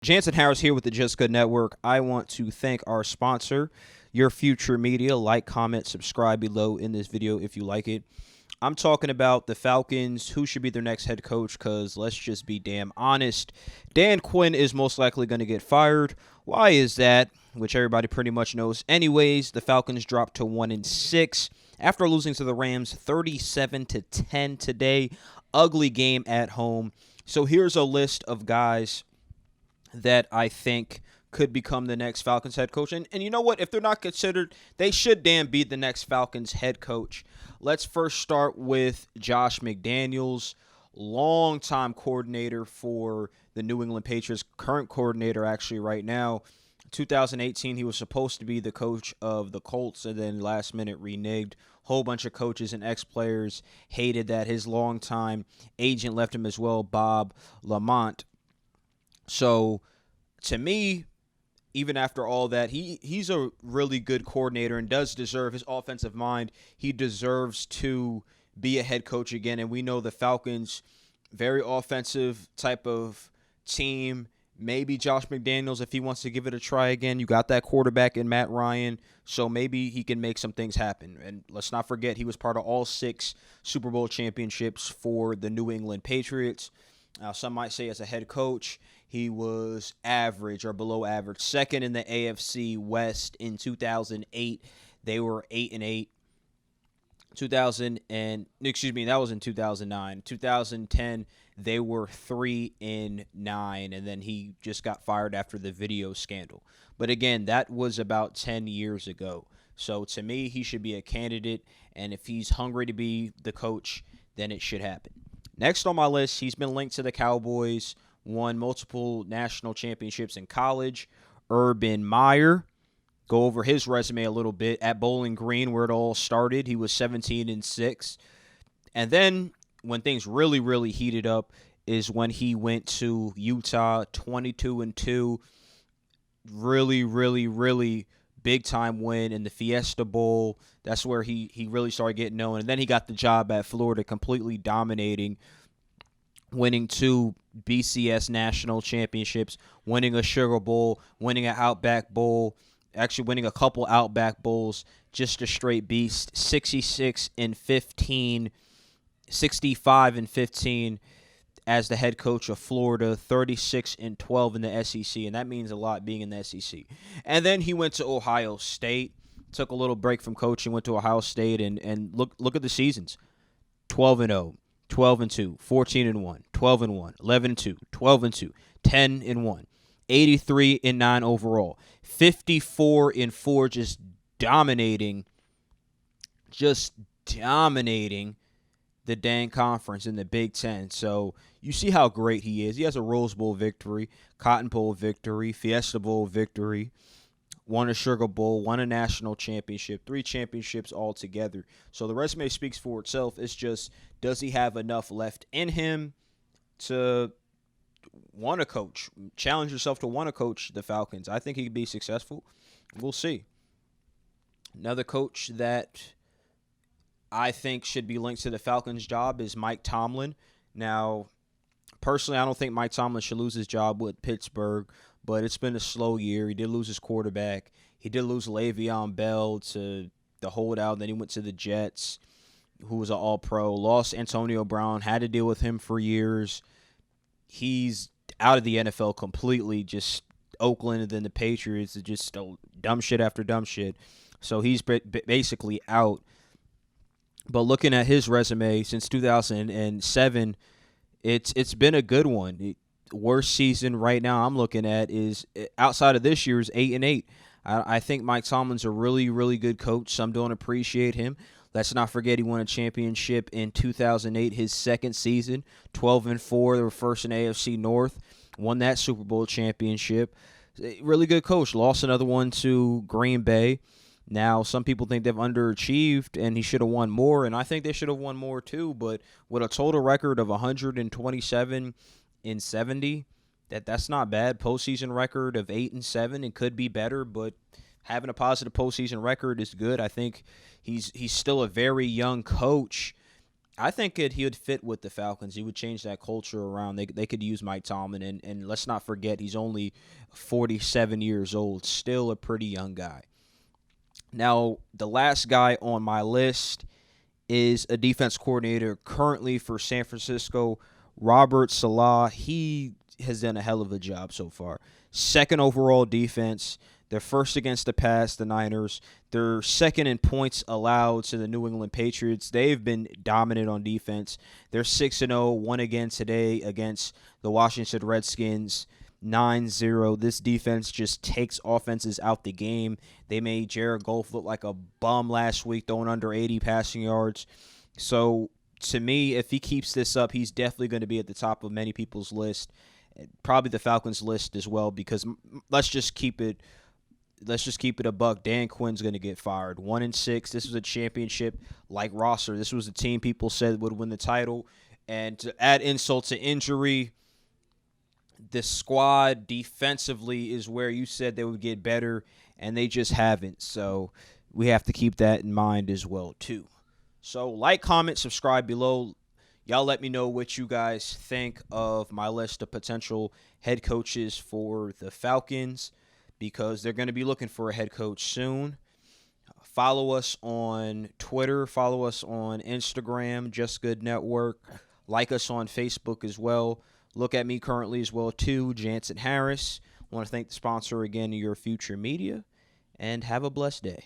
Jansen Harris here with the Just Good Network. I want to thank our sponsor, Your Future Media. Like, comment, subscribe below in this video if you like it. I'm talking about the Falcons, who should be their next head coach, because let's just be damn honest. Dan Quinn is most likely going to get fired. Why is that? Which everybody pretty much knows. Anyways, the Falcons dropped to 1-6 after losing to the Rams 37-10 today. Ugly game at home. So here's a list of guys that I think could become the next Falcons head coach. And you know what? If they're not considered, they should damn be the next Falcons head coach. Let's first start with Josh McDaniels, longtime coordinator for the New England Patriots, current coordinator actually right now. 2018, he was supposed to be the coach of the Colts and then last minute reneged. Whole bunch of coaches and ex-players hated that. His longtime agent left him as well, Bob Lamont. So, to me, even after all that, he's a really good coordinator and does deserve his offensive mind. He deserves to be a head coach again. And we know the Falcons, very offensive type of team. Maybe Josh McDaniels, if he wants to give it a try again. You got that quarterback in Matt Ryan, so maybe he can make some things happen. And let's not forget, he was part of all 6 Super Bowl championships for the New England Patriots. Now, some might say as a head coach, he was average or below average. Second in the AFC West in 2008. They were 8-8. That was in 2009. 2010, they were 3-9, and then he just got fired after the video scandal. But again, that was about 10 years ago. So to me, he should be a candidate, and if he's hungry to be the coach, then it should happen. Next on my list, he's been linked to the Cowboys, won multiple national championships in college. Urban Meyer, go over his resume a little bit. At Bowling Green, where it all started, he was 17-6. And then when things really, really heated up is when he went to Utah, 22-2. Really, really, really big-time win in the Fiesta Bowl. That's where he really started getting known. And then he got the job at Florida, completely dominating, winning 2 BCS national championships, winning a Sugar Bowl, winning an Outback Bowl, actually winning a couple Outback Bowls, just a straight beast. 66-15, 65-15 as the head coach of Florida, 36-12 in the SEC, and that means a lot being in the SEC. And then he went to Ohio State, took a little break from coaching, went to Ohio State, and look at the seasons. 12-0, 12-2, 14-1, 12-1, 11-2, 12-2, 10-1, 83-9 overall, 54-4, just dominating the dang conference in the Big Ten. So you see how great he is. He has a Rose Bowl victory, Cotton Bowl victory, Fiesta Bowl victory, won a Sugar Bowl, won a national championship, 3 championships altogether. So the resume speaks for itself. It's just, does he have enough left in him to want to coach, challenge yourself to want to coach the Falcons? I think he could be successful. We'll see. Another coach that I think should be linked to the Falcons job is Mike Tomlin. Now, personally, I don't think Mike Tomlin should lose his job with Pittsburgh, but it's been a slow year. He did lose his quarterback. He did lose Le'Veon Bell to the holdout. Then he went to the Jets, who was an all-pro. Lost Antonio Brown. Had to deal with him for years. He's out of the NFL completely. Just Oakland and then the Patriots. Just dumb shit after dumb shit. So he's basically out. But looking at his resume since 2007, it's been a good one. Worst season right now I'm looking at is outside of this year's 8-8. I think Mike Tomlin's a really, really good coach. Some don't appreciate him. Let's not forget he won a championship in 2008, his second season, 12-4. They were first in AFC North, won that Super Bowl championship. Really good coach. Lost another one to Green Bay. Now, some people think they've underachieved and he should have won more, and I think they should have won more too. But with a total record of 127-70, that's not bad. Postseason record of 8-7, it could be better, but having a positive postseason record is good. I think he's still a very young coach. I think he would fit with the Falcons. He would change that culture around. They could use Mike Tomlin, and let's not forget he's only 47 years old, still a pretty young guy. Now, the last guy on my list is a defense coordinator currently for San Francisco, Robert Saleh. He has done a hell of a job so far. Second overall defense. They're first against the pass, the Niners. They're second in points allowed to the New England Patriots. They've been dominant on defense. They're 6-0, won again today against the Washington Redskins, 9-0. This defense just takes offenses out the game. They made Jared Goff look like a bum last week, throwing under 80 passing yards. So, to me, if he keeps this up, he's definitely going to be at the top of many people's list. Probably the Falcons list as well, because let's just keep it a buck. Dan Quinn's going to get fired. 1-6. This was a championship like roster. This was a team people said would win the title. And to add insult to injury, the squad defensively is where you said they would get better, and they just haven't. So we have to keep that in mind as well, too. So like, comment, subscribe below. Y'all let me know what you guys think of my list of potential head coaches for the Falcons, because they're going to be looking for a head coach soon. Follow us on Twitter. Follow us on Instagram, Just Good Network. Like us on Facebook as well. Look at me currently as well, too, Jansen Harris. I want to thank the sponsor again, Your Future Media, and have a blessed day.